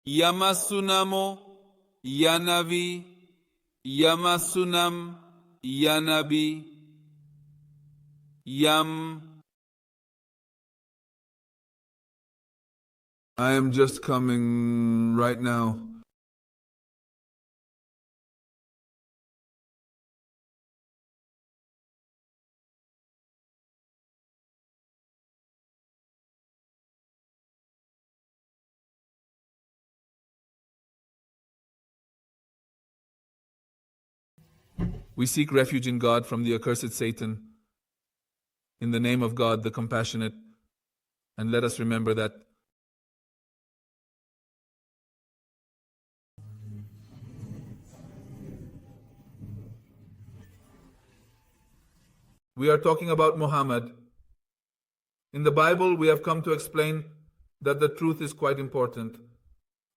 Yamasunamo, Yanavi, Yamasunam, Yanabi, Yam. I am just coming right now. We seek refuge in God from the accursed Satan, in the name of God the Compassionate, and let us remember that we are talking about Muhammad. In the Bible, we have come to explain that the truth is quite important.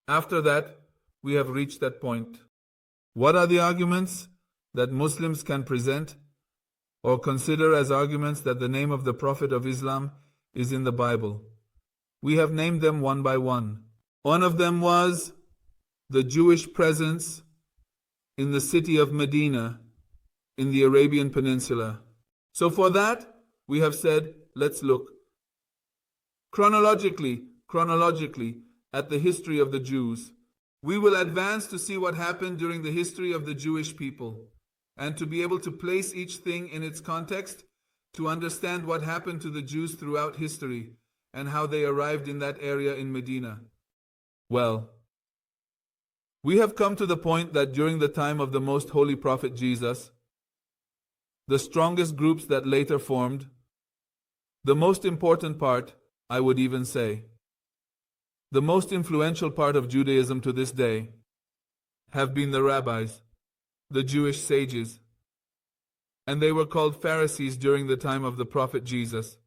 After that, we have reached that point. What are the arguments that Muslims can present or consider as arguments that the name of the Prophet of Islam is in the Bible? We have named them one by one. One of them was the Jewish presence in the city of Medina in the Arabian Peninsula. So for that, we have said, let's look chronologically at the history of the Jews. We will advance to see what happened during the history of the Jewish people, and to be able to place each thing in its context, to understand what happened to the Jews throughout history, and how they arrived in that area in Medina. Well, we have come to the point that during the time of the most holy Prophet Jesus, the strongest groups that later formed, the most important part, I would even say, the most influential part of Judaism to this day, have been the rabbis, the Jewish sages, and they were called Pharisees during the time of the Prophet Jesus.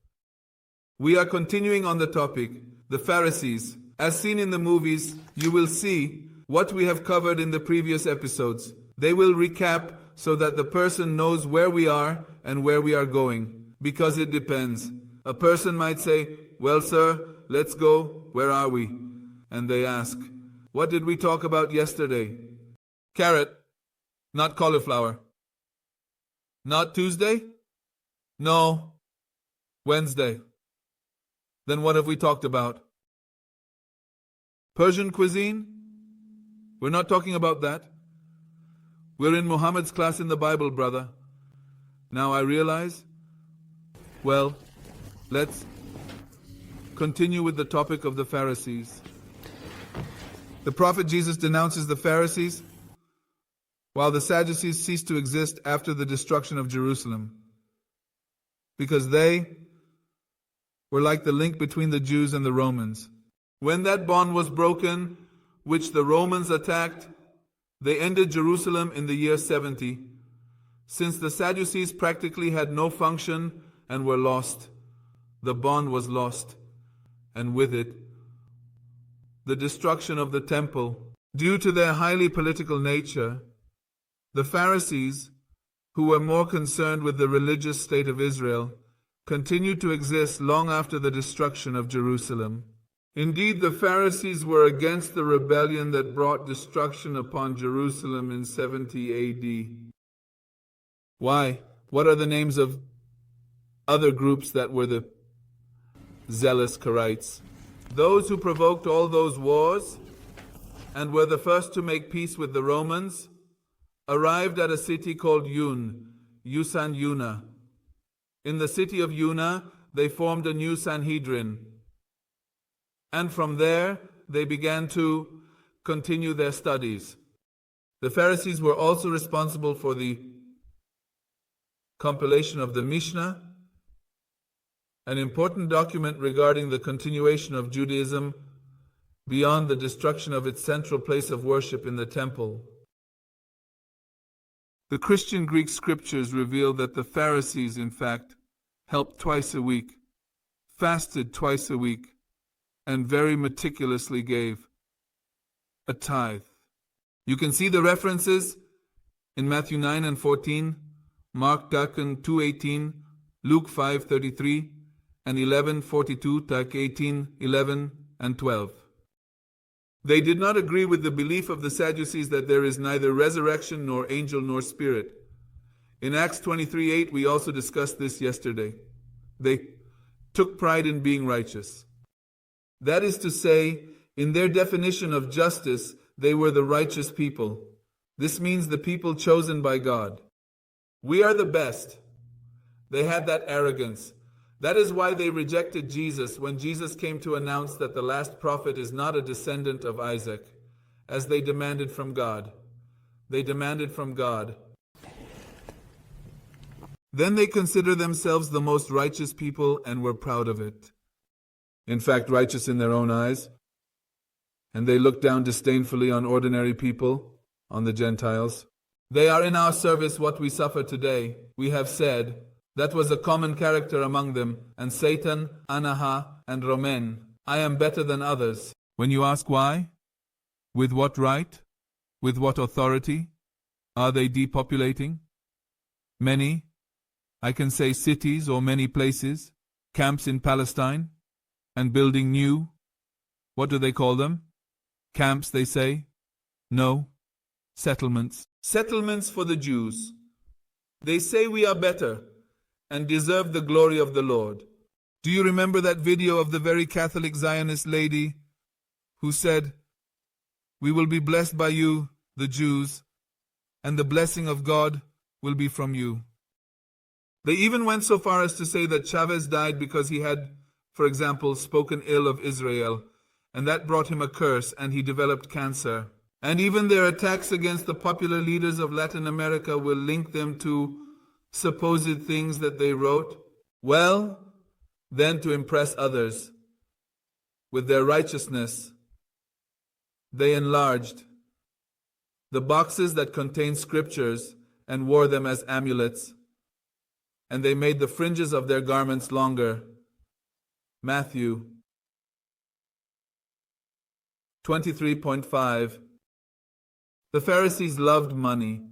We are continuing on the topic, the Pharisees. As seen in the movies, you will see what we have covered in the previous episodes. They will recap so that the person knows where we are and where we are going, because it depends. A person might say, well, sir, let's go. Where are we? And they ask, what did we talk about yesterday? Carrot, not cauliflower. Not Tuesday? No, Wednesday. Then what have we talked about? Persian cuisine? We're not talking about that. We're in Muhammad's class in the Bible, brother. Now I realize, well, let's continue with the topic of the Pharisees. The Prophet Jesus denounces the Pharisees, while the Sadducees cease to exist after the destruction of Jerusalem, because they were like the link between the Jews and the Romans. When that bond was broken, which the Romans attacked, they ended Jerusalem in the year 70. Since the Sadducees practically had no function and were lost, the bond was lost, and with it, the destruction of the temple. Due to their highly political nature, the Pharisees, who were more concerned with the religious state of Israel, continued to exist long after the destruction of Jerusalem. Indeed, the Pharisees were against the rebellion that brought destruction upon Jerusalem in 70 AD. Why? What are the names of other groups that were the zealous Karaites? Those who provoked all those wars and were the first to make peace with the Romans arrived at a city called Yusan Yuna. In the city of Yuna, they formed a new Sanhedrin. And from there, they began to continue their studies. The Pharisees were also responsible for the compilation of the Mishnah, an important document regarding the continuation of Judaism beyond the destruction of its central place of worship in the temple. The Christian Greek scriptures reveal that the Pharisees, in fact, helped twice a week, fasted twice a week, and very meticulously gave a tithe. You can see the references in Matthew 9 and 14, Mark 2:18, Luke 5:33, and 11:42, 18, 11, and 12. They did not agree with the belief of the Sadducees that there is neither resurrection nor angel nor spirit. In Acts 23:8, we also discussed this yesterday. They took pride in being righteous. That is to say, in their definition of justice, they were the righteous people. This means the people chosen by God. We are the best. They had that arrogance. That is why they rejected Jesus when Jesus came to announce that the last prophet is not a descendant of Isaac, as they demanded from God. They demanded from God. Then they considered themselves the most righteous people and were proud of it. In fact, righteous in their own eyes. And they looked down disdainfully on ordinary people, on the Gentiles. They are in our service what we suffer today. We have said that was a common character among them, and Satan, Anaha, and Romen. I am better than others. When you ask why, with what right, with what authority, are they depopulating? Many, I can say cities or many places, camps in Palestine, and building new, what do they call them? Camps, they say? No, settlements. Settlements for the Jews. They say we are better and deserve the glory of the Lord. Do you remember that video of the very Catholic Zionist lady who said, "We will be blessed by you, the Jews, and the blessing of God will be from you"? They even went so far as to say that Chavez died because he had, for example, spoken ill of Israel, and that brought him a curse and he developed cancer. And even their attacks against the popular leaders of Latin America will link them to supposed things that they wrote. Well, then to impress others with their righteousness, they enlarged the boxes that contained scriptures and wore them as amulets, and they made the fringes of their garments longer. Matthew 23.5. The Pharisees loved money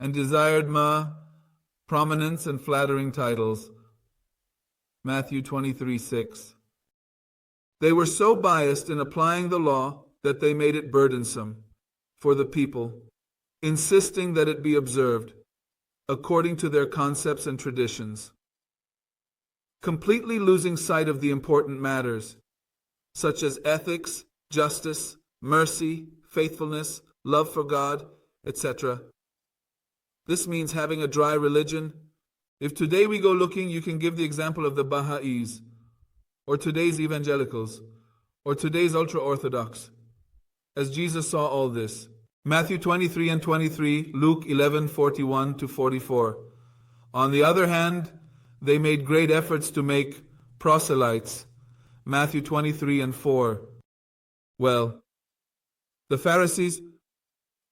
and desired prominence and flattering titles. Matthew 23:6. They were so biased in applying the law that they made it burdensome for the people, insisting that it be observed according to their concepts and traditions, completely losing sight of the important matters, such as ethics, justice, mercy, faithfulness, love for God, etc. This means having a dry religion. If today we go looking, you can give the example of the Baha'is, or today's evangelicals, or today's ultra-Orthodox, as Jesus saw all this. Matthew 23 and 23, Luke 11:41 to 44. On the other hand, they made great efforts to make proselytes. Matthew 23 and 4. Well, the Pharisees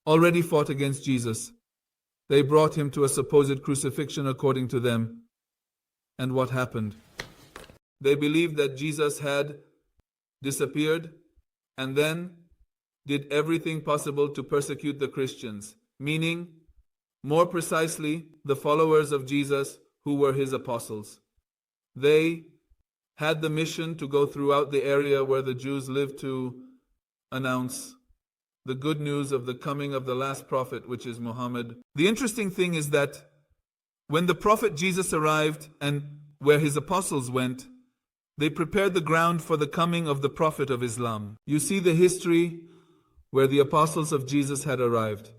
already fought against Jesus. They brought him to a supposed crucifixion according to them. And what happened? They believed that Jesus had disappeared and then did everything possible to persecute the Christians, meaning, more precisely, the followers of Jesus who were his apostles. They had the mission to go throughout the area where the Jews lived to announce the good news of the coming of the last prophet, which is Muhammad. The interesting thing is that when the prophet Jesus arrived and where his apostles went, they prepared the ground for the coming of the prophet of Islam. You see the history where the apostles of Jesus had arrived.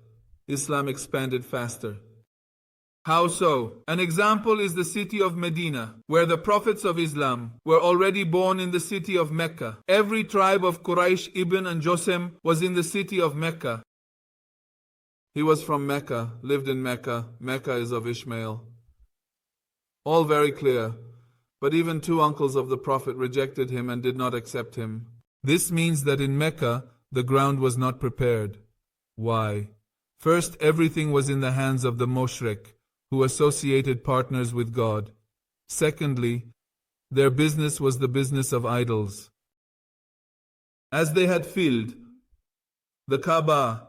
Islam expanded faster. How so? An example is the city of Medina, where the prophets of Islam were already born in the city of Mecca. Every tribe of Quraysh, Ibn and Josem was in the city of Mecca. He was from Mecca, lived in Mecca. Mecca is of Ishmael. All very clear. But even two uncles of the Prophet rejected him and did not accept him. This means that in Mecca, the ground was not prepared. Why? First, everything was in the hands of the Mushrik, who associated partners with God. Secondly, their business was the business of idols. As they had filled the Kaaba,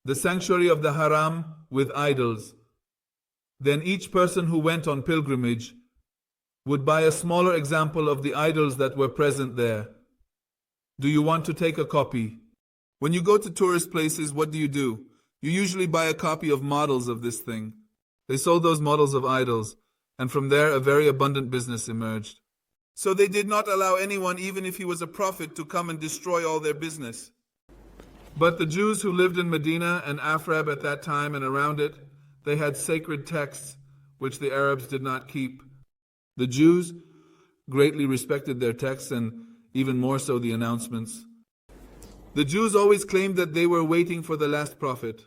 the sanctuary of the Haram, with idols, then each person who went on pilgrimage would buy a smaller example of the idols that were present there. Do you want to take a copy? When you go to tourist places, what do? You usually buy a copy of models of this thing. They sold those models of idols, and from there a very abundant business emerged. So they did not allow anyone, even if he was a prophet, to come and destroy all their business. But the Jews who lived in Medina and Afrab at that time and around it, they had sacred texts which the Arabs did not keep. The Jews greatly respected their texts and even more so the announcements. The Jews always claimed that they were waiting for the last prophet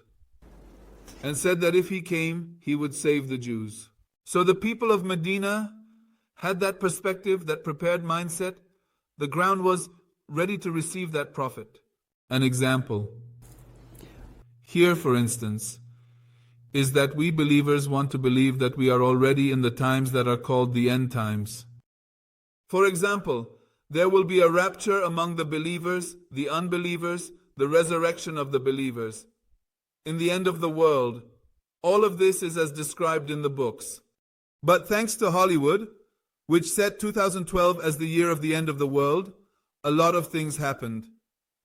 and said that if he came, he would save the Jews. So the people of Medina had that perspective, that prepared mindset. The ground was ready to receive that prophet. An example here, for instance, is that we believers want to believe that we are already in the times that are called the end times. For example, there will be a rapture among the believers, the unbelievers, the resurrection of the believers. In the end of the world, all of this is as described in the books. But thanks to Hollywood, which set 2012 as the year of the end of the world, a lot of things happened.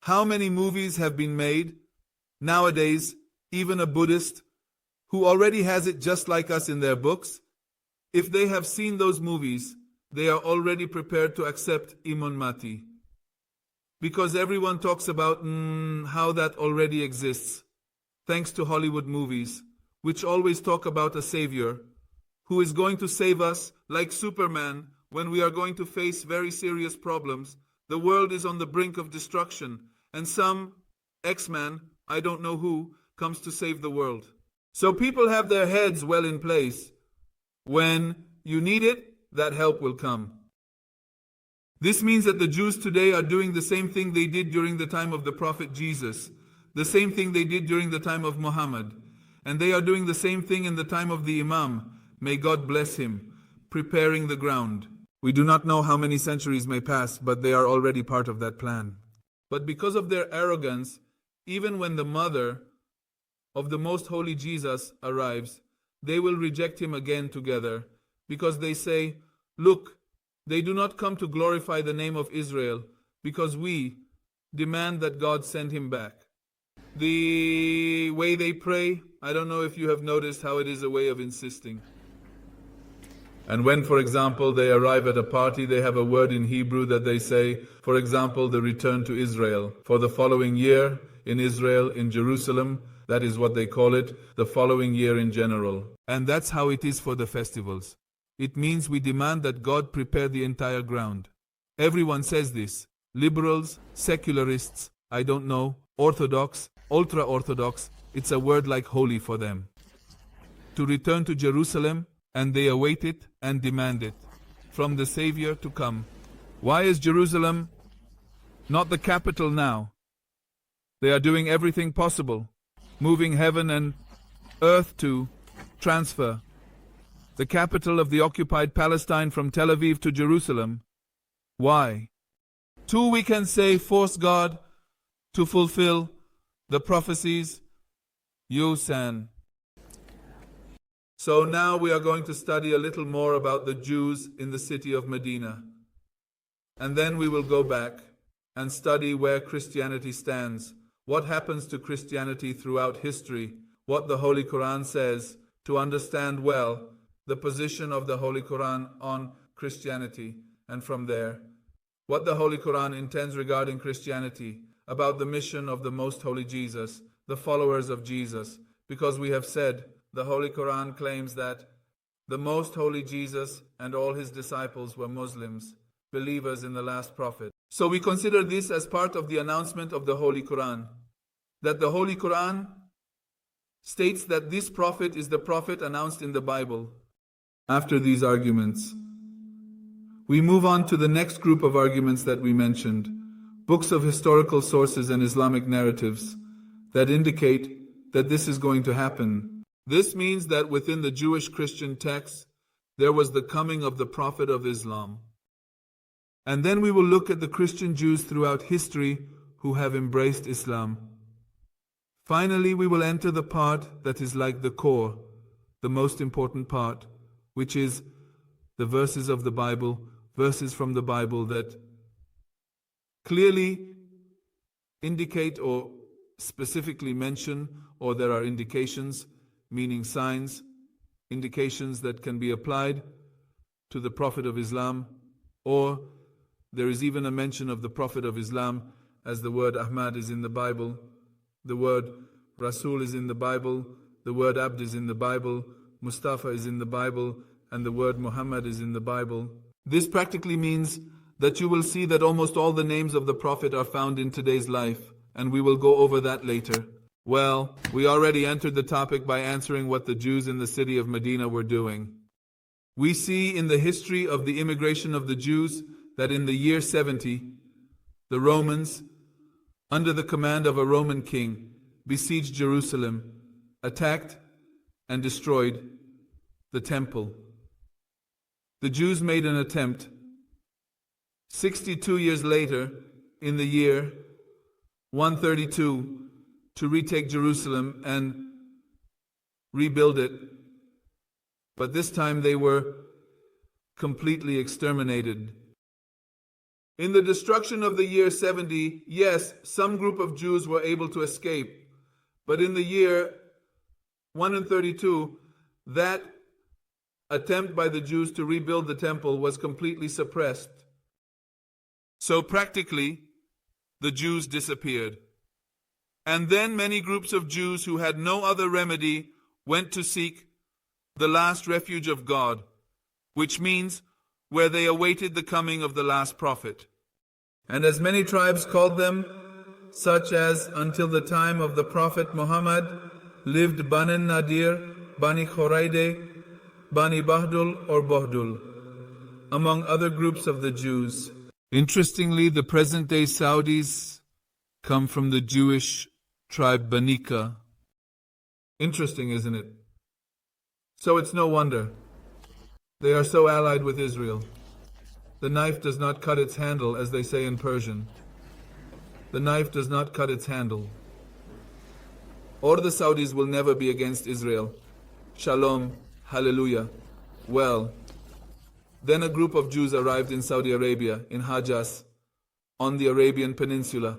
How many movies have been made? Nowadays, even a Buddhist who already has it just like us in their books, if they have seen those movies, they are already prepared to accept Iman Mati. Because everyone talks about how that already exists, thanks to Hollywood movies, which always talk about a savior who is going to save us like Superman when we are going to face very serious problems. The world is on the brink of destruction, and some X-Man, I don't know who, comes to save the world. So people have their heads well in place. When you need it, that help will come. This means that the Jews today are doing the same thing they did during the time of the Prophet Jesus, the same thing they did during the time of Muhammad, and they are doing the same thing in the time of the Imam, may God bless him, preparing the ground. We do not know how many centuries may pass, but they are already part of that plan. But because of their arrogance, even when the mother of the most holy Jesus arrives, they will reject him again together, because they say, look, they do not come to glorify the name of Israel, because we demand that God send him back. The way they pray, I don't know if you have noticed how it is a way of insisting. And when, for example, they arrive at a party, they have a word in Hebrew that they say, for example, the return to Israel. For the following year in Israel, in Jerusalem, that is what they call it, the following year in general. And that's how it is for the festivals. It means we demand that God prepare the entire ground. Everyone says this. Liberals, secularists, I don't know, Orthodox, ultra-Orthodox, it's a word like holy for them. To return to Jerusalem, and they await it and demand it from the Savior to come. Why is Jerusalem not the capital now? They are doing everything possible, moving heaven and earth to transfer the capital of the occupied Palestine from Tel Aviv to Jerusalem. Why? Two, we can say, force God to fulfill the prophecies. Yusan. So now we are going to study a little more about the Jews in the city of Medina. And then we will go back and study where Christianity stands, what happens to Christianity throughout history, what the Holy Quran says, to understand well the position of the Holy Quran on Christianity, and from there, what the Holy Quran intends regarding Christianity, about the mission of the Most Holy Jesus, the followers of Jesus, because we have said the Holy Quran claims that the Most Holy Jesus and all his disciples were Muslims, believers in the last prophet. So we consider this as part of the announcement of the Holy Quran, that the Holy Quran states that this prophet is the prophet announced in the Bible. After these arguments, we move on to the next group of arguments that we mentioned, books of historical sources and Islamic narratives that indicate that this is going to happen. This means that within the Jewish Christian texts, there was the coming of the Prophet of Islam. And then we will look at the Christian Jews throughout history who have embraced Islam. Finally, we will enter the part that is like the core, the most important part, which is the verses of the Bible, verses from the Bible that clearly indicate or specifically mention, or there are indications, meaning signs, indications that can be applied to the Prophet of Islam, or there is even a mention of the Prophet of Islam, as the word Ahmad is in the Bible, the word Rasul is in the Bible, the word Abd is in the Bible, Mustafa is in the Bible, and the word Muhammad is in the Bible. This practically means that you will see that almost all the names of the Prophet are found in today's life, and we will go over that later. Well, we already entered the topic by answering what the Jews in the city of Medina were doing. We see in the history of the immigration of the Jews that in the year 70, the Romans, under the command of a Roman king, besieged Jerusalem, attacked and destroyed the temple. The Jews made an attempt 62 years later, in the year 132, to retake Jerusalem and rebuild it. But this time they were completely exterminated. In the destruction of the year 70, yes, some group of Jews were able to escape. But in the year 132, that attempt by the Jews to rebuild the temple was completely suppressed. So practically, the Jews disappeared. And then many groups of Jews who had no other remedy went to seek the last refuge of God, which means where they awaited the coming of the last prophet. And as many tribes called them, such as until the time of the Prophet Muhammad lived Bani Nadir, Bani Khuraide, Bani Bahdul or Bahdul, among other groups of the Jews. Interestingly, the present-day Saudis come from the Jewish tribe Banika. Interesting, isn't it? So it's no wonder. They are so allied with Israel. The knife does not cut its handle, as they say in Persian. The knife does not cut its handle. Or the Saudis will never be against Israel. Shalom, hallelujah. Well, then a group of Jews arrived in Saudi Arabia, in Hijaz, on the Arabian Peninsula,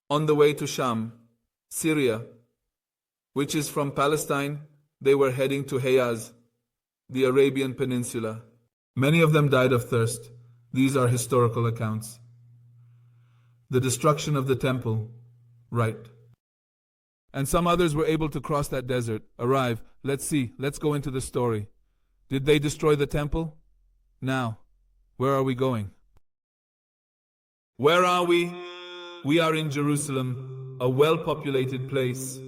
on the way to Sham, Syria, which is from Palestine. They were heading to Hejaz, the Arabian Peninsula. Many of them died of thirst. These are historical accounts. The destruction of the temple, right. And some others were able to cross that desert, arrive. Let's see, let's go into the story. Did they destroy the temple? Now, where are we going? Where are we? We are in Jerusalem, a well-populated place.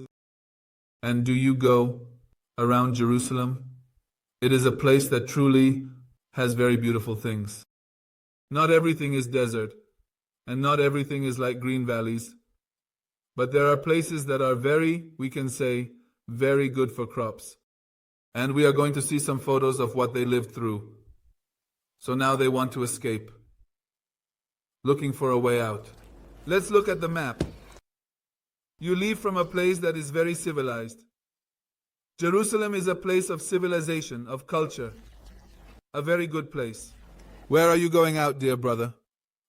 And do you go around Jerusalem? It is a place that truly has very beautiful things. Not everything is desert, and not everything is like green valleys. But there are places that are we can say, very good for crops. And we are going to see some photos of what they lived through. So now they want to escape, looking for a way out. Let's look at the map. You leave from a place that is very civilized. Jerusalem is a place of civilization, of culture. A very good place. Where are you going out, dear brother?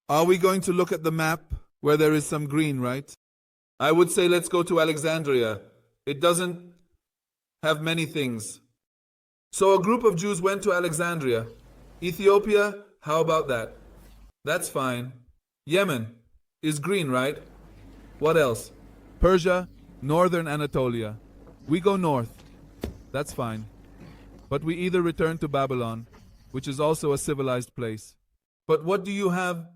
Are we going to look at the map where there is some green, right? I would say let's go to Alexandria. It doesn't have many things. So a group of Jews went to Alexandria. Ethiopia, how about that? That's fine. Yemen is green, right? What else? Persia, northern Anatolia. We go north. That's fine. But we either return to Babylon, which is also a civilized place. But what do you have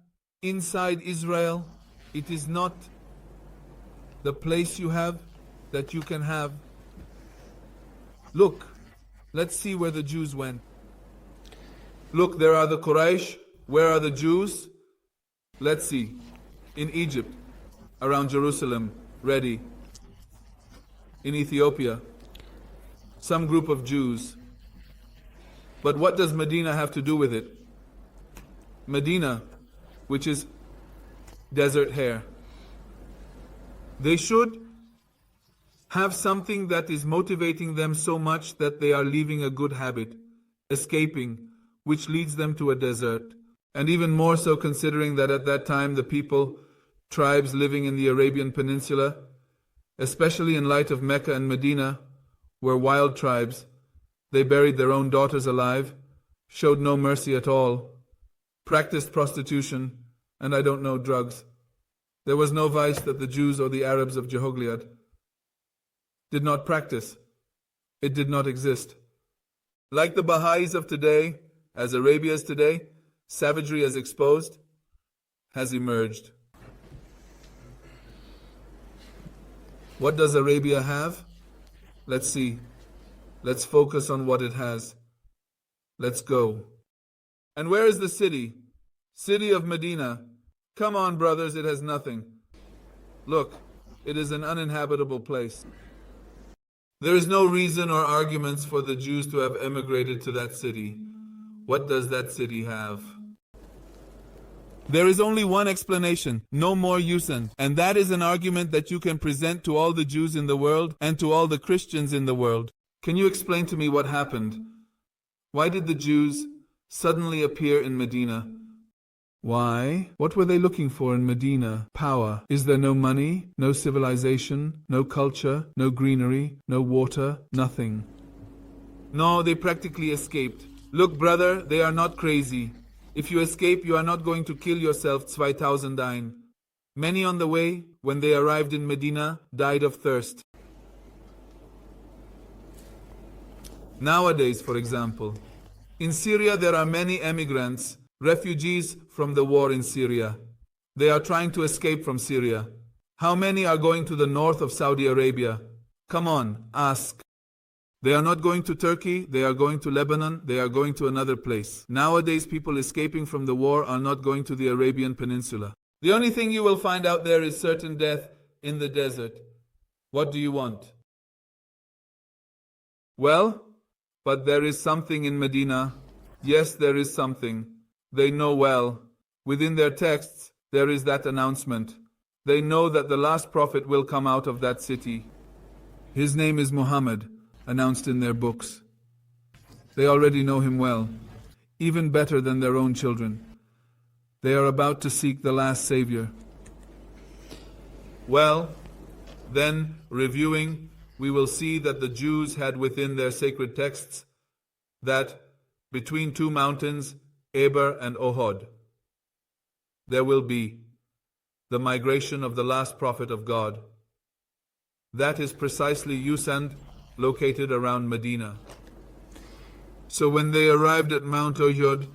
inside Israel? It is not the place you have that you can have. Look, let's see where the Jews went. Look, there are the Quraysh. Where are the Jews? Let's see. In Egypt, around Jerusalem, ready. In Ethiopia, some group of Jews. But what does Medina have to do with it? Medina, which is desert hair. They should have something that is motivating them so much that they are leaving a good habit, escaping, which leads them to a desert. And even more so considering that at that time the people tribes living in the Arabian Peninsula, especially in light of Mecca and Medina, were wild tribes. They buried their own daughters alive, showed no mercy at all, practiced prostitution, and I don't know, drugs. There was no vice that the Jews or the Arabs of Jehogliad did not practice. It did not exist. Like the Baha'is of today, as Arabia is today, savagery as exposed, has emerged. What does Arabia have? Let's see. Let's focus on what it has. Let's go. And where is the city? City of Medina. Come on, brothers, it has nothing. Look, it is an uninhabitable place. There is no reason or arguments for the Jews to have emigrated to that city. What does that city have? There is only one explanation, no more Yusan, and that is an argument that you can present to all the Jews in the world and to all the Christians in the world. Can you explain to me what happened? Why did the Jews suddenly appear in Medina? Why? What were they looking for in Medina? Power. Is there no money, no civilization, no culture, no greenery, no water, nothing? No, they practically escaped. Look, brother, they are not crazy. If you escape, you are not going to kill yourself 2000 ein. Many on the way, when they arrived in Medina, died of thirst. Nowadays, for example, in Syria there are many emigrants, refugees from the war in Syria. They are trying to escape from Syria. How many are going to the north of Saudi Arabia? Come on, ask. They are not going to Turkey, they are going to Lebanon, they are going to another place. Nowadays, people escaping from the war are not going to the Arabian Peninsula. The only thing you will find out there is certain death in the desert. What do you want? Well, but there is something in Medina. Yes, there is something. They know well. Within their texts, there is that announcement. They know that the last prophet will come out of that city. His name is Muhammad, announced in their books. They already know him well, even better than their own children. They are about to seek the last Savior. Well, then, reviewing, we will see that the Jews had within their sacred texts that between two mountains, Eber and Ohod, there will be the migration of the last prophet of God. That is precisely Yusand, located around Medina. So when they arrived at Mount Ohod,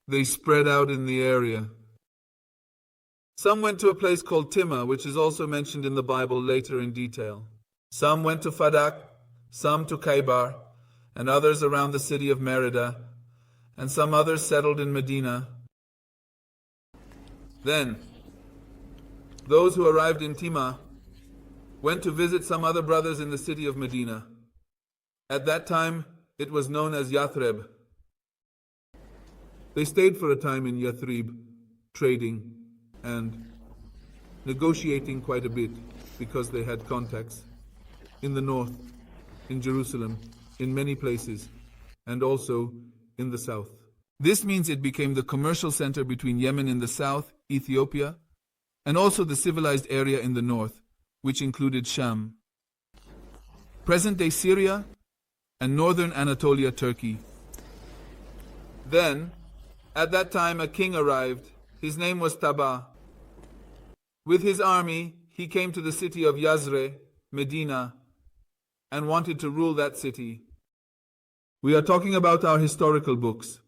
they spread out in the area. Some went to a place called Timah, which is also mentioned in the Bible later in detail. Some went to Fadak, some to Khaybar, and others around the city of Merida, and some others settled in Medina. Then, those who arrived in Timah went to visit some other brothers in the city of Medina. At that time, it was known as Yathrib. They stayed for a time in Yathrib, trading and negotiating quite a bit because they had contacts in the north, in Jerusalem, in many places, and also in the south. This means it became the commercial center between Yemen in the south, Ethiopia, and also the civilized area in the north, which included Sham, present-day Syria, and northern Anatolia, Turkey. Then, at that time, a king arrived. His name was Taba. With his army, he came to the city of Yazre, Medina, and wanted to rule that city. We are talking about our historical books.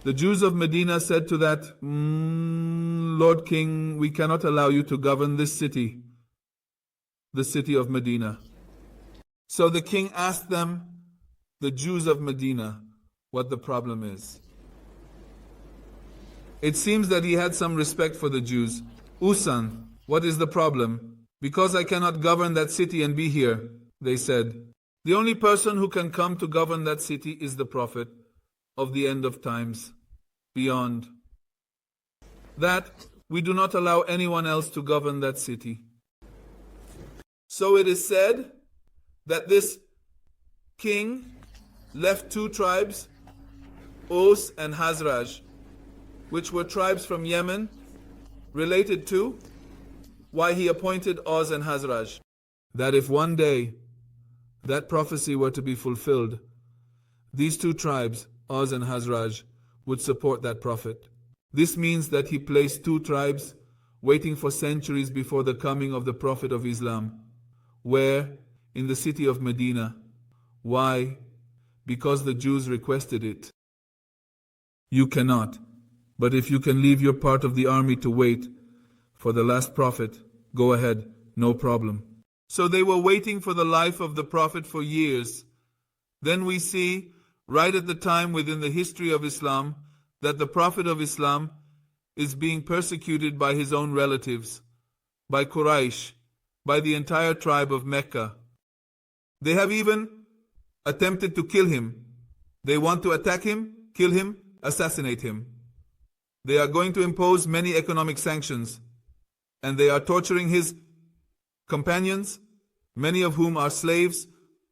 The Jews of Medina said to that, Lord King, we cannot allow you to govern this city, the city of Medina. So the king asked them, the Jews of Medina, what the problem is. It seems that he had some respect for the Jews. Usan, what is the problem? Because I cannot govern that city and be here, they said. The only person who can come to govern that city is the prophet of the end of times, beyond. That we do not allow anyone else to govern that city. So it is said that this king left two tribes, Aus and Hazraj, which were tribes from Yemen, related to why he appointed Aus and Hazraj. That if one day that prophecy were to be fulfilled, these two tribes, Aus and Hazraj, would support that prophet. This means that he placed two tribes waiting for centuries before the coming of the Prophet of Islam. Where? In the city of Medina. Why? Because the Jews requested it. You cannot. But if you can leave your part of the army to wait for the last prophet, go ahead, no problem. So they were waiting for the life of the prophet for years. Then we see, right at the time within the history of Islam, that the prophet of Islam is being persecuted by his own relatives, by Quraysh, by the entire tribe of Mecca. They have even attempted to kill him. They want to attack him, kill him, assassinate him. They are going to impose many economic sanctions, and they are torturing his companions, many of whom are slaves,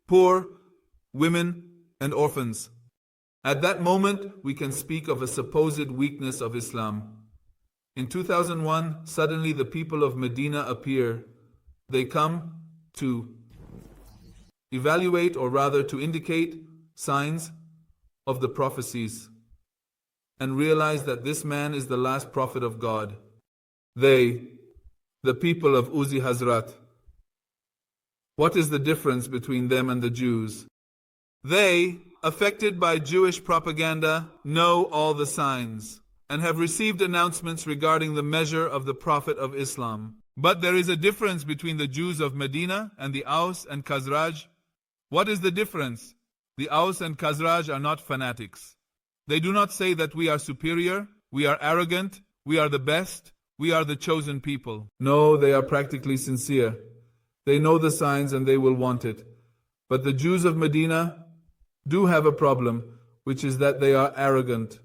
poor, women, and orphans. At that moment, we can speak of a supposed weakness of Islam. In 2001, suddenly the people of Medina appear. They come to evaluate, or rather to indicate, signs of the prophecies and realize that this man is the last prophet of God. They, the people of Uzi Hazrat. What is the difference between them and the Jews? They, affected by Jewish propaganda, know all the signs and have received announcements regarding the measure of the Prophet of Islam. But there is a difference between the Jews of Medina and the Aus and Khazraj. What is the difference? The Aus and Khazraj are not fanatics. They do not say that we are superior, we are arrogant, we are the best, we are the chosen people. No, they are practically sincere. They know the signs and they will want it. But the Jews of Medina do have a problem, which is that they are arrogant.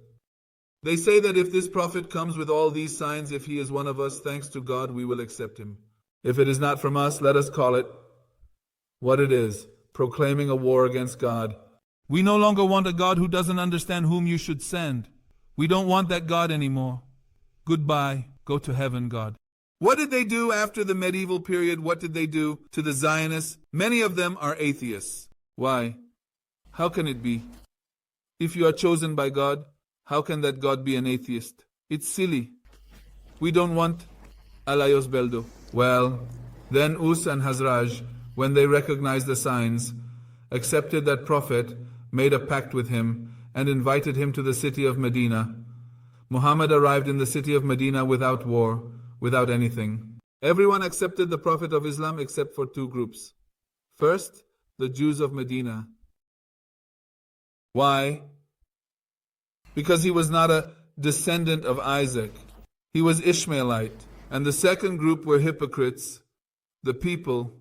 They say that if this prophet comes with all these signs, if he is one of us, thanks to God, we will accept him. If it is not from us, let us call it what it is, proclaiming a war against God. We no longer want a God who doesn't understand whom you should send. We don't want that God anymore. Goodbye. Go to heaven, God. What did they do after the medieval period? What did they do to the Zionists? Many of them are atheists. Why? How can it be? If you are chosen by God, how can that God be an atheist? It's silly. We don't want Alayos Beldo. Well, then Us and Hazraj, when they recognized the signs, accepted that prophet, made a pact with him, and invited him to the city of Medina. Muhammad arrived in the city of Medina without war, without anything. Everyone accepted the Prophet of Islam except for two groups. First, the Jews of Medina. Why? Because he was not a descendant of Isaac. He was Ishmaelite. And the second group were hypocrites, the people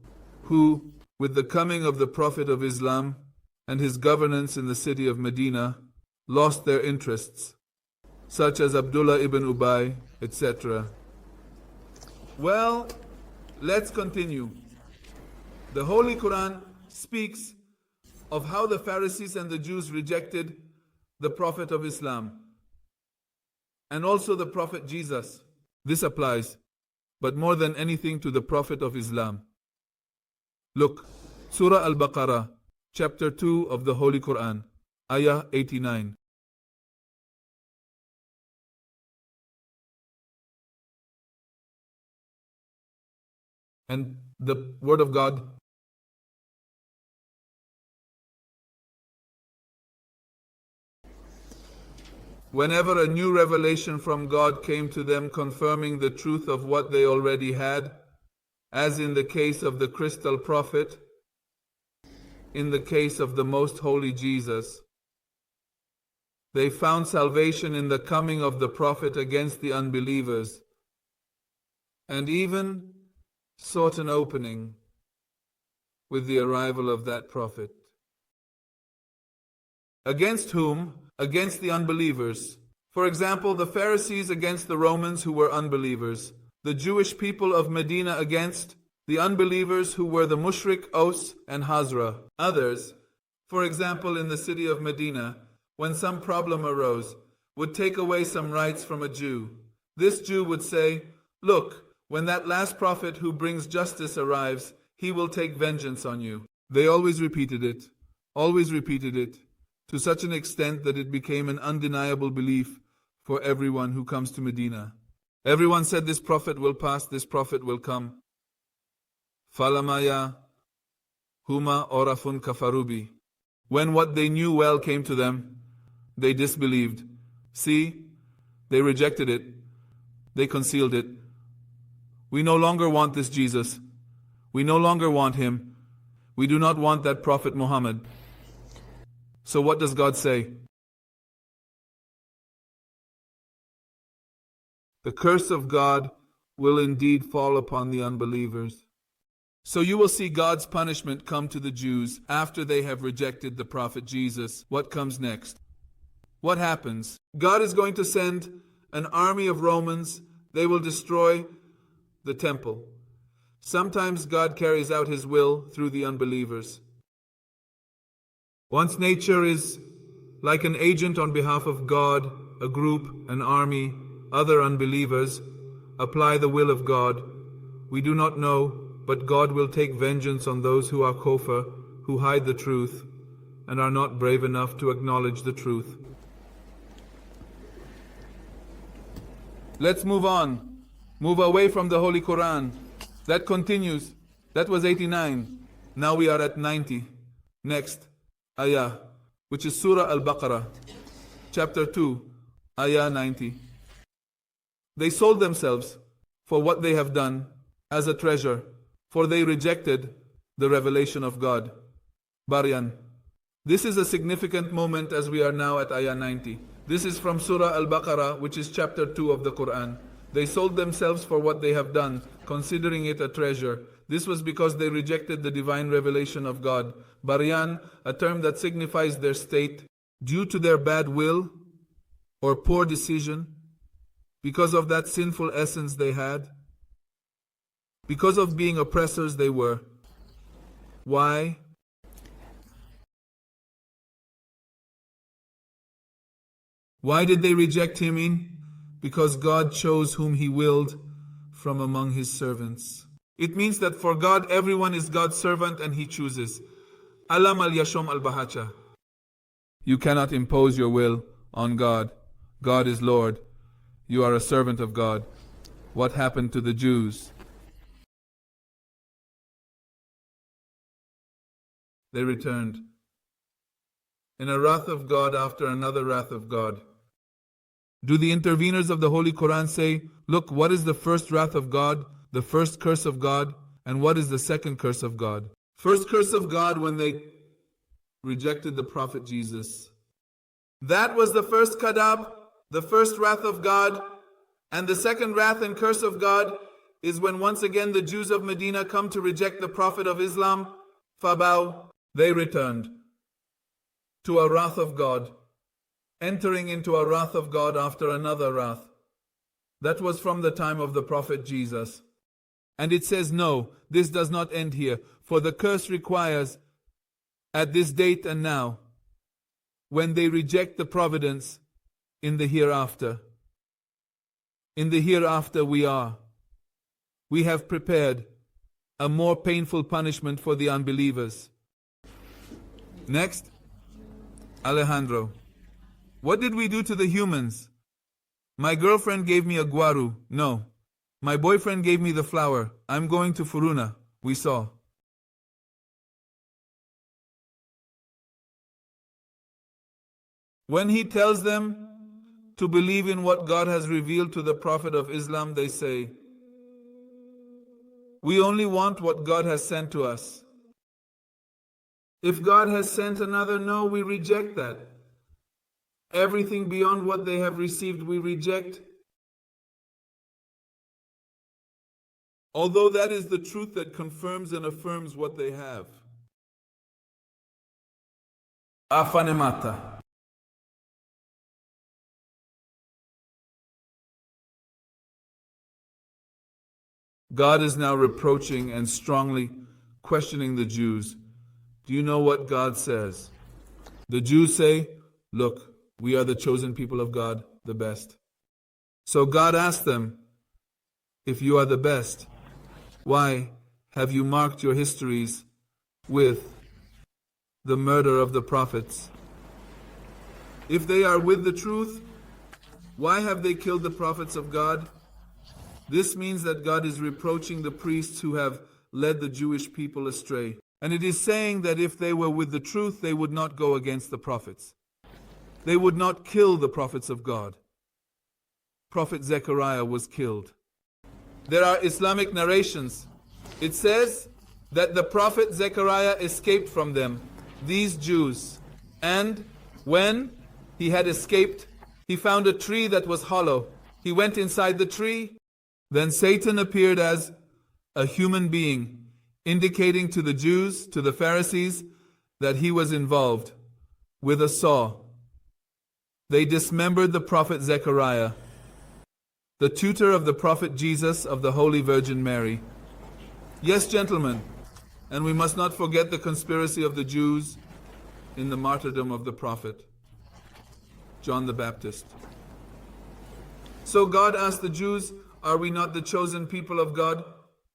who, with the coming of the Prophet of Islam and his governance in the city of Medina, lost their interests, such as Abdullah ibn Ubay, etc. Well, let's continue. The Holy Quran speaks of how the Pharisees and the Jews rejected the Prophet of Islam and also the Prophet Jesus. This applies, but more than anything, to the Prophet of Islam. Look, Surah Al-Baqarah, chapter 2 of the Holy Quran, Ayah 89. And the word of God, whenever a new revelation from God came to them confirming the truth of what they already had, as in the case of the crystal prophet, in the case of the most holy Jesus, they found salvation in the coming of the prophet against the unbelievers, and even sought an opening with the arrival of that prophet. Against whom? Against the unbelievers. For example, the Pharisees against the Romans who were unbelievers. The Jewish people of Medina against the unbelievers who were the Mushrik, Aus, and Hazra. Others, for example, in the city of Medina, when some problem arose, would take away some rights from a Jew. This Jew would say, "Look, When that last prophet who brings justice arrives, he will take vengeance on you. They always repeated it, to such an extent that it became an undeniable belief for everyone who comes to Medina. Everyone said, this prophet will pass, this prophet will come. Falamaya huma orafun kafarubi. When what they knew well came to them, they disbelieved. See, they rejected it. They concealed it. We no longer want this Jesus. We no longer want him. We do not want that Prophet Muhammad. So what does God say? The curse of God will indeed fall upon the unbelievers. So you will see God's punishment come to the Jews after they have rejected the Prophet Jesus. What comes next? What happens? God is going to send an army of Romans. They will destroy the temple. Sometimes God carries out his will through the unbelievers. Once nature is like an agent on behalf of God, a group, an army, other unbelievers apply the will of God. We do not know, but God will take vengeance on those who are kofar, who hide the truth, and are not brave enough to acknowledge the truth. Let's move on. Move away from the Holy Quran. That continues. That was 89. Now we are at 90. Next, ayah, which is Surah Al-Baqarah, chapter 2, ayah 90. They sold themselves for what they have done as a treasure, for they rejected the revelation of God. Baryan. This is a significant moment as we are now at ayah 90. This is from Surah Al-Baqarah, which is chapter 2 of the Quran. They sold themselves for what they have done, considering it a treasure. This was because they rejected the divine revelation of God. Baryan, a term that signifies their state, due to their bad will or poor decision, because of that sinful essence they had, because of being oppressors they were. Why? Why did they reject him? Because God chose whom he willed from among his servants. It means that for God, everyone is God's servant and he chooses. Alam al-yashom al-bahacha. You cannot impose your will on God. God is Lord. You are a servant of God. What happened to the Jews? They returned in a wrath of God after another wrath of God. Do the interveners of the Holy Quran say, look, what is the first wrath of God, the first curse of God, and what is the second curse of God? First curse of God when they rejected the Prophet Jesus. That was the first kadab, the first wrath of God. And the second wrath and curse of God is when once again the Jews of Medina come to reject the Prophet of Islam. Fabaw, they returned to a wrath of God, entering into a wrath of God after another wrath. That was from the time of the Prophet Jesus. And it says, no, this does not end here, for the curse requires at this date and now, when they reject the providence in the hereafter. In the hereafter we have prepared a more painful punishment for the unbelievers. Next, Alejandro. What did we do to the humans? My girlfriend gave me a guaru. No. My boyfriend gave me the flower. I'm going to Furuna. We saw. When he tells them to believe in what God has revealed to the Prophet of Islam, they say, we only want what God has sent to us. If God has sent another, no, we reject that. Everything beyond what they have received, we reject. Although that is the truth that confirms and affirms what they have. Afanemata. God is now reproaching and strongly questioning the Jews. Do you know what God says? The Jews say, look, we are the chosen people of God, the best. So God asked them, If you are the best, why have you marked your histories with the murder of the prophets? If they are with the truth, why have they killed the prophets of God? This means that God is reproaching the priests who have led the Jewish people astray. And it is saying that if they were with the truth, they would not go against the prophets. They would not kill the prophets of God. Prophet Zechariah was killed. There are Islamic narrations. It says that the prophet Zechariah escaped from them, these Jews. And when he had escaped, he found a tree that was hollow. He went inside the tree. Then Satan appeared as a human being, indicating to the Jews, to the Pharisees, that he was involved with a saw. They dismembered the prophet Zechariah, the tutor of the prophet Jesus of the Holy Virgin Mary. Yes, gentlemen, and we must not forget the conspiracy of the Jews in the martyrdom of the prophet John the Baptist. So God asked the Jews, are we not the chosen people of God?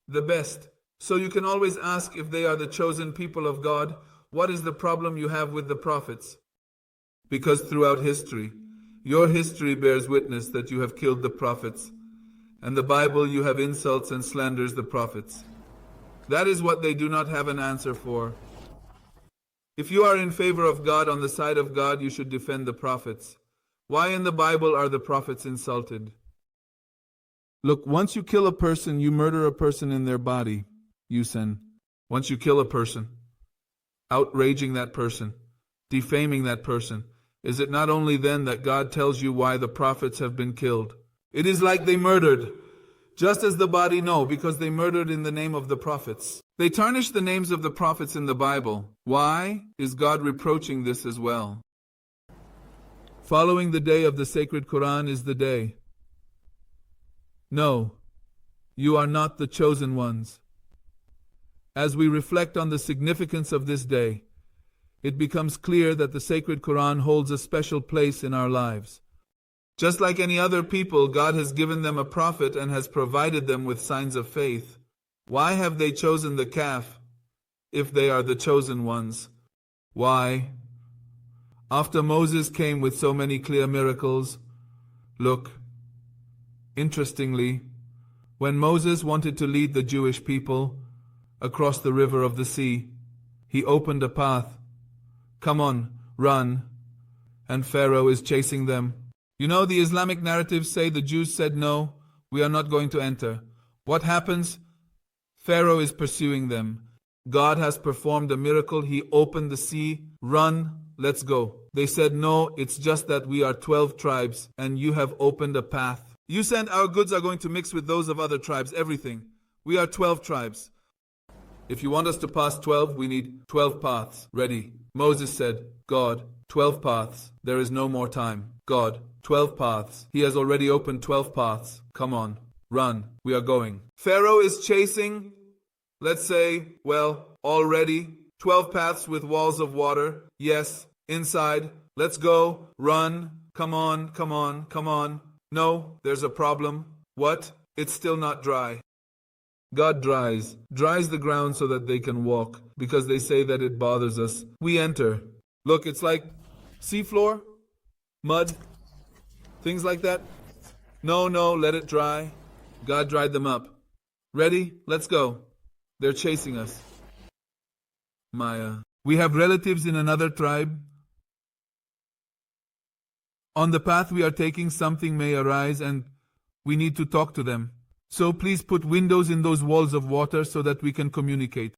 The best. So you can always ask if they are the chosen people of God, what is the problem you have with the prophets? Because throughout history, your history bears witness that you have killed the prophets, and the Bible you have insults and slanders the prophets. That is what they do not have an answer for. If you are in favor of God, on the side of God, you should defend the prophets. Why in the Bible are the prophets insulted? Look, once you kill a person, you murder a person in their body, you sin. Once you kill a person, outraging that person, defaming that person, is it not only then that God tells you why the prophets have been killed? It is like they murdered, just as the body know, because they murdered in the name of the prophets. They tarnish the names of the prophets in the Bible. Why is God reproaching this as well? Following the day of the sacred Quran is the day. No, you are not the chosen ones. As we reflect on the significance of this day, it becomes clear that the sacred Quran holds a special place in our lives. Just like any other people, God has given them a prophet and has provided them with signs of faith. Why have they chosen the calf if they are the chosen ones? Why? After Moses came with so many clear miracles, look, interestingly, when Moses wanted to lead the Jewish people across the river of the sea, he opened a path. Come on, run. And Pharaoh is chasing them. You know, the Islamic narratives say the Jews said, no, we are not going to enter. What happens? Pharaoh is pursuing them. God has performed a miracle. He opened the sea. Run, let's go. They said, no, it's just that we are 12 tribes and you have opened a path. You said our goods are going to mix with those of other tribes, everything. We are 12 tribes. If you want us to pass 12, we need 12 paths. Ready. Moses said, God, 12 paths. There is no more time. God, 12 paths. He has already opened 12 paths. Come on, run. We are going. Pharaoh is chasing, let's say, already 12 paths with walls of water. Yes, inside. Let's go. Run. Come on, come on, come on. No, there's a problem. What? It's still not dry. God dries the ground so that they can walk, because they say that it bothers us. We enter. Look, it's like seafloor, mud, things like that. No, let it dry. God dried them up. Ready? Let's go. They're chasing us. Maya. We have relatives in another tribe. On the path we are taking, something may arise and we need to talk to them. So please put windows in those walls of water so that we can communicate.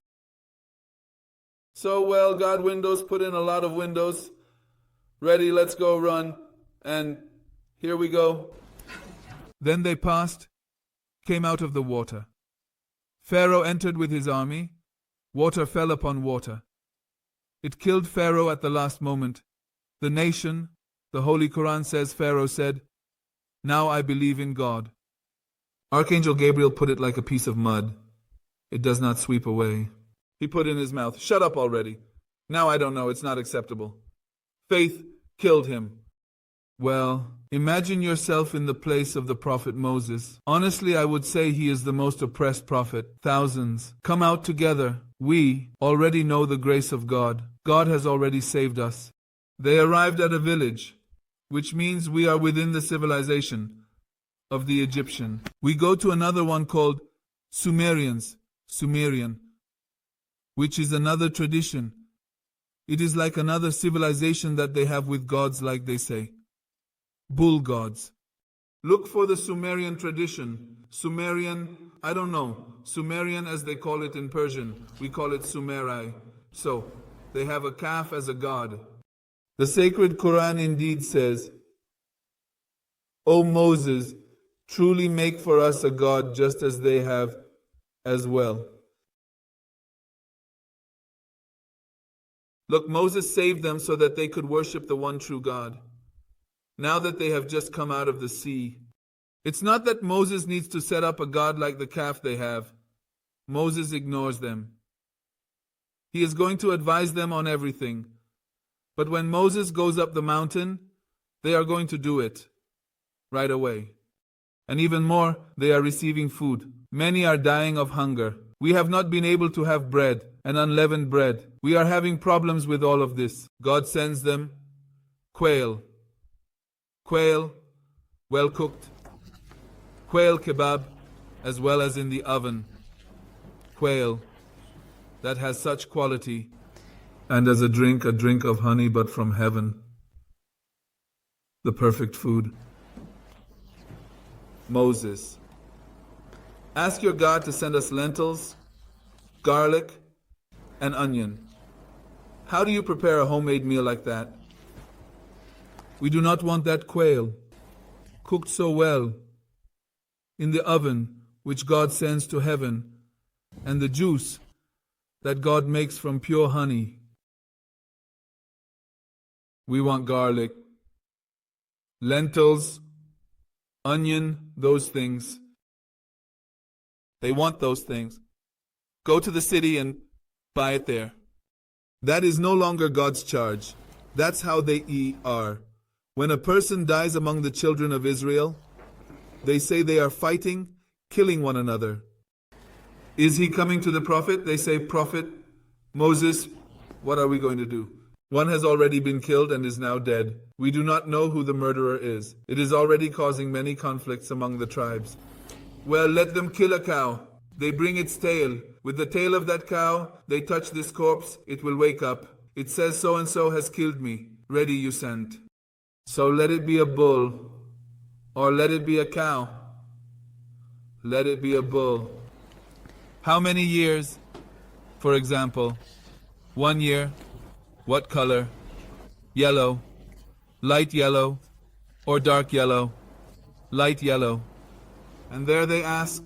So, God, windows, put in a lot of windows. Ready, let's go, run. And here we go. Then they passed, came out of the water. Pharaoh entered with his army. Water fell upon water. It killed Pharaoh at the last moment. The nation, the Holy Quran says, Pharaoh said, now I believe in God. Archangel Gabriel put it like a piece of mud. It does not sweep away. He put in his mouth, shut up already. Now I don't know, it's not acceptable. Faith killed him. Imagine yourself in the place of the Prophet Moses. Honestly, I would say he is the most oppressed prophet. Thousands come out together. We already know the grace of God. God has already saved us. They arrived at a village, which means we are within the civilization of the Egyptian. We go to another one called Sumerian, which is another tradition. It is like another civilization that they have with gods, like they say. Bull gods. Look for the Sumerian tradition. Sumerian, I don't know. Sumerian as they call it in Persian. We call it Sumerai. So, they have a calf as a god. The sacred Quran indeed says, O Moses, truly make for us a god just as they have as well. Look, Moses saved them so that they could worship the one true God. Now that they have just come out of the sea, it's not that Moses needs to set up a god like the calf they have. Moses ignores them. He is going to advise them on everything. But when Moses goes up the mountain, they are going to do it right away. And even more, they are receiving food. Many are dying of hunger. We have not been able to have bread and unleavened bread. We are having problems with all of this. God sends them quail. Quail, well cooked. Quail kebab, as well as in the oven. Quail that has such quality. And as a drink of honey, but from heaven. The perfect food. Moses, ask your God to send us lentils, garlic, and onion. How do you prepare a homemade meal like that? We do not want that quail, cooked so well, in the oven which God sends to heaven, and the juice that God makes from pure honey. We want garlic, lentils, onion, those things. They want those things. Go to the city and buy it there. That is no longer God's charge. That's how they are. When a person dies among the children of Israel, they say they are fighting, killing one another. Is he coming to the prophet? They say, Prophet Moses, what are we going to do? One has already been killed and is now dead. We do not know who the murderer is. It is already causing many conflicts among the tribes. Well, let them kill a cow. They bring its tail. With the tail of that cow, they touch this corpse. It will wake up. It says so-and-so has killed me. Ready you sent. So let it be a bull, or let it be a cow. Let it be a bull. How many years? For example, 1 year. What color? Yellow, light yellow, or dark yellow? Light yellow. And there they ask.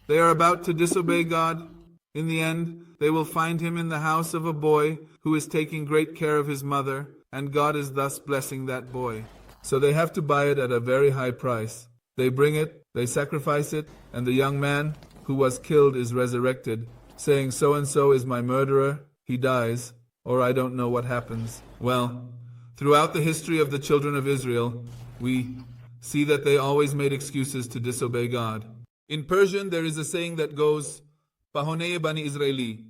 They are about to disobey God. In the end, they will find him in the house of a boy who is taking great care of his mother, and God is thus blessing that boy. So they have to buy it at a very high price. They bring it, they sacrifice it, and the young man who was killed is resurrected, saying, so-and-so is my murderer. He dies, or I don't know what happens. Well, throughout the history of the children of Israel, we see that they always made excuses to disobey God. In Persian, there is a saying that goes, Pahoneye bani Israeli,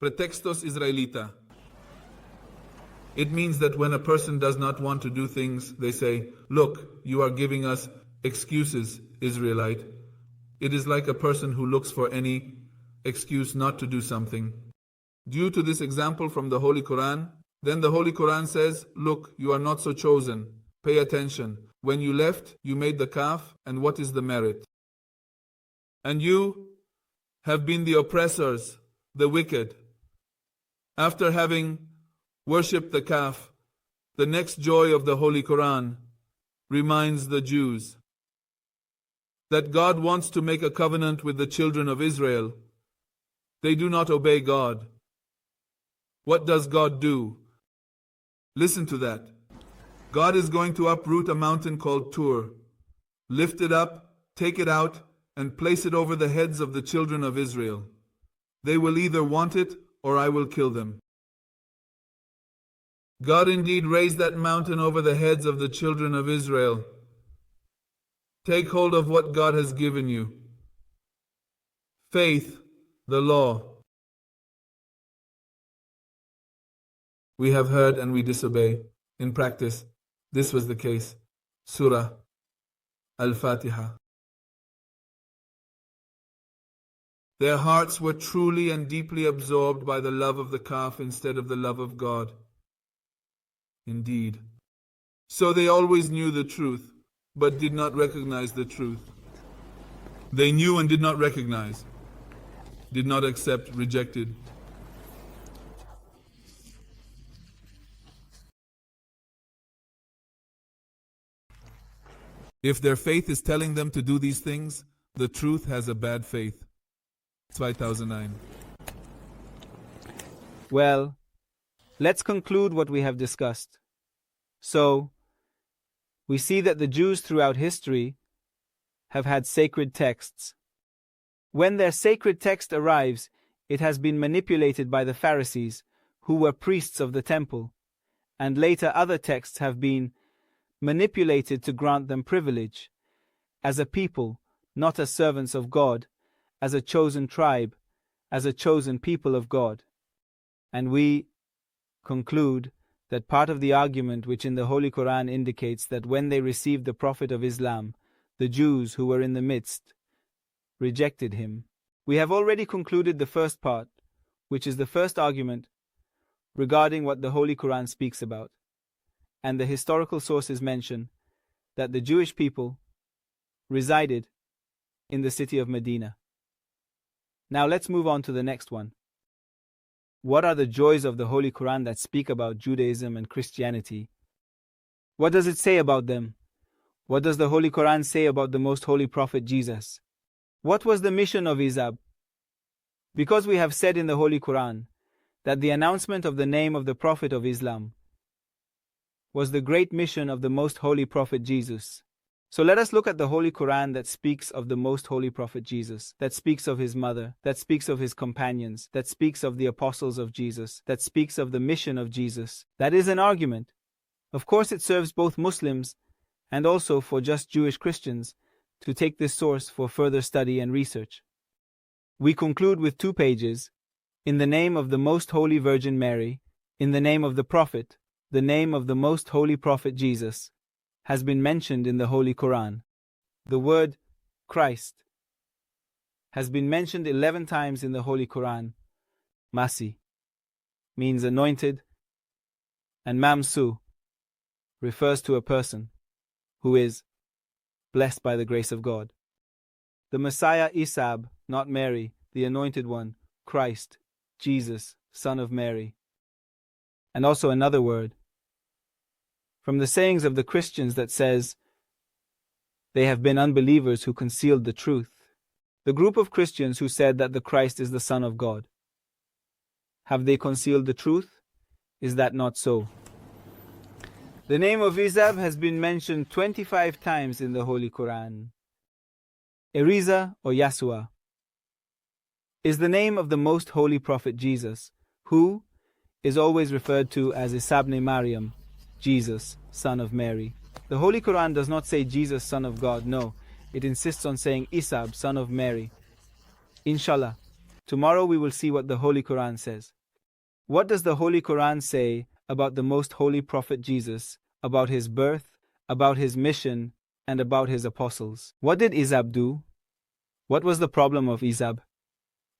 pretextos Israelita. It means that when a person does not want to do things, they say, look, you are giving us excuses, Israelite. It is like a person who looks for any excuse not to do something. Due to this example from the Holy Quran, then the Holy Quran says, look, you are not so chosen. Pay attention. When you left, you made the calf, and what is the merit? And you have been the oppressors, the wicked. After having worshipped the calf, the next joy of the Holy Quran reminds the Jews that God wants to make a covenant with the children of Israel. They do not obey God. What does God do? Listen to that. God is going to uproot a mountain called Tur, lift it up, take it out, and place it over the heads of the children of Israel. They will either want it or I will kill them. God indeed raised that mountain over the heads of the children of Israel. Take hold of what God has given you. Faith, the law. We have heard and we disobey. In practice, this was the case. Surah Al-Fatiha. Their hearts were truly and deeply absorbed by the love of the calf instead of the love of God. Indeed. So they always knew the truth, but did not recognize the truth. They knew and did not recognize, did not accept, rejected. If their faith is telling them to do these things, the truth has a bad faith. 2009. Well, let's conclude what we have discussed. So, we see that the Jews throughout history have had sacred texts. When their sacred text arrives, it has been manipulated by the Pharisees, who were priests of the temple, and later other texts have been manipulated to grant them privilege, as a people, not as servants of God, as a chosen tribe, as a chosen people of God. And we conclude that part of the argument which in the Holy Quran indicates that when they received the Prophet of Islam, the Jews who were in the midst rejected him. We have already concluded the first part, which is the first argument regarding what the Holy Quran speaks about, and the historical sources mention that the Jewish people resided in the city of Medina. Now let's move on to the next one. What are the joys of the Holy Quran that speak about Judaism and Christianity? What does it say about them? What does the Holy Quran say about the Most Holy Prophet Jesus? What was the mission of Izab? Because we have said in the Holy Quran that the announcement of the name of the Prophet of Islam was the great mission of the Most Holy Prophet Jesus. So let us look at the Holy Quran that speaks of the Most Holy Prophet Jesus, that speaks of his mother, that speaks of his companions, that speaks of the apostles of Jesus, that speaks of the mission of Jesus. That is an argument. Of course, it serves both Muslims and also for just Jewish Christians to take this source for further study and research. We conclude with 2 pages. In the name of the Most Holy Virgin Mary, in the name of the Prophet, the name of the Most Holy Prophet Jesus has been mentioned in the Holy Quran. The word Christ has been mentioned 11 times in the Holy Quran. Masi means anointed, and Mamsu refers to a person who is blessed by the grace of God. The Messiah Isab, not Mary, the anointed one, Christ, Jesus, son of Mary. And also another word from the sayings of the Christians that says they have been unbelievers who concealed the truth. The group of Christians who said that the Christ is the Son of God. Have they concealed the truth? Is that not so? The name of Izab has been mentioned 25 times in the Holy Quran. Eriza or Yasua is the name of the Most Holy Prophet Jesus, who is always referred to as Isabne Maryam, Jesus, son of Mary. The Holy Quran does not say Jesus, son of God, no. It insists on saying Isab, son of Mary. Inshallah, tomorrow we will see what the Holy Quran says. What does the Holy Quran say about the Most Holy Prophet Jesus, about his birth, about his mission, and about his apostles? What did Izab do? What was the problem of Izab?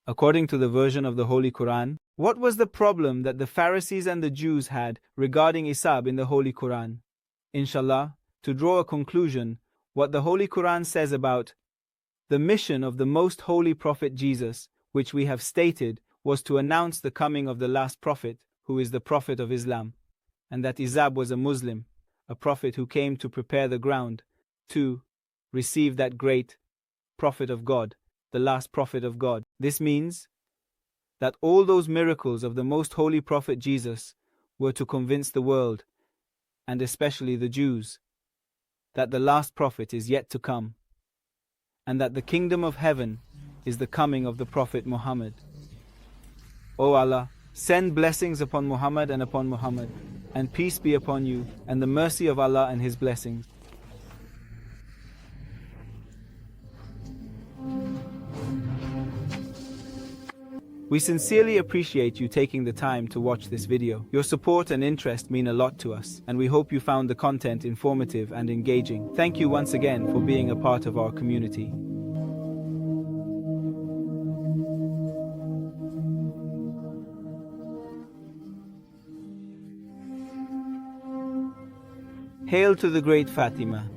According to the version of the Holy Quran, what was the problem that the Pharisees and the Jews had regarding Isab in the Holy Quran? Inshallah, to draw a conclusion, what the Holy Quran says about the mission of the Most Holy Prophet Jesus, which we have stated, was to announce the coming of the last prophet, who is the Prophet of Islam, and that Izab was a Muslim, a prophet who came to prepare the ground to receive that great prophet of God, the last prophet of God. This means that all those miracles of the Most Holy Prophet Jesus were to convince the world, and especially the Jews, that the last prophet is yet to come, and that the kingdom of heaven is the coming of the Prophet Muhammad. O Allah, send blessings upon Muhammad and upon Muhammad. and peace be upon you, and the mercy of Allah and His blessings. We sincerely appreciate you taking the time to watch this video. Your support and interest mean a lot to us, and we hope you found the content informative and engaging. Thank you once again for being a part of our community. Hail to the great Fatima.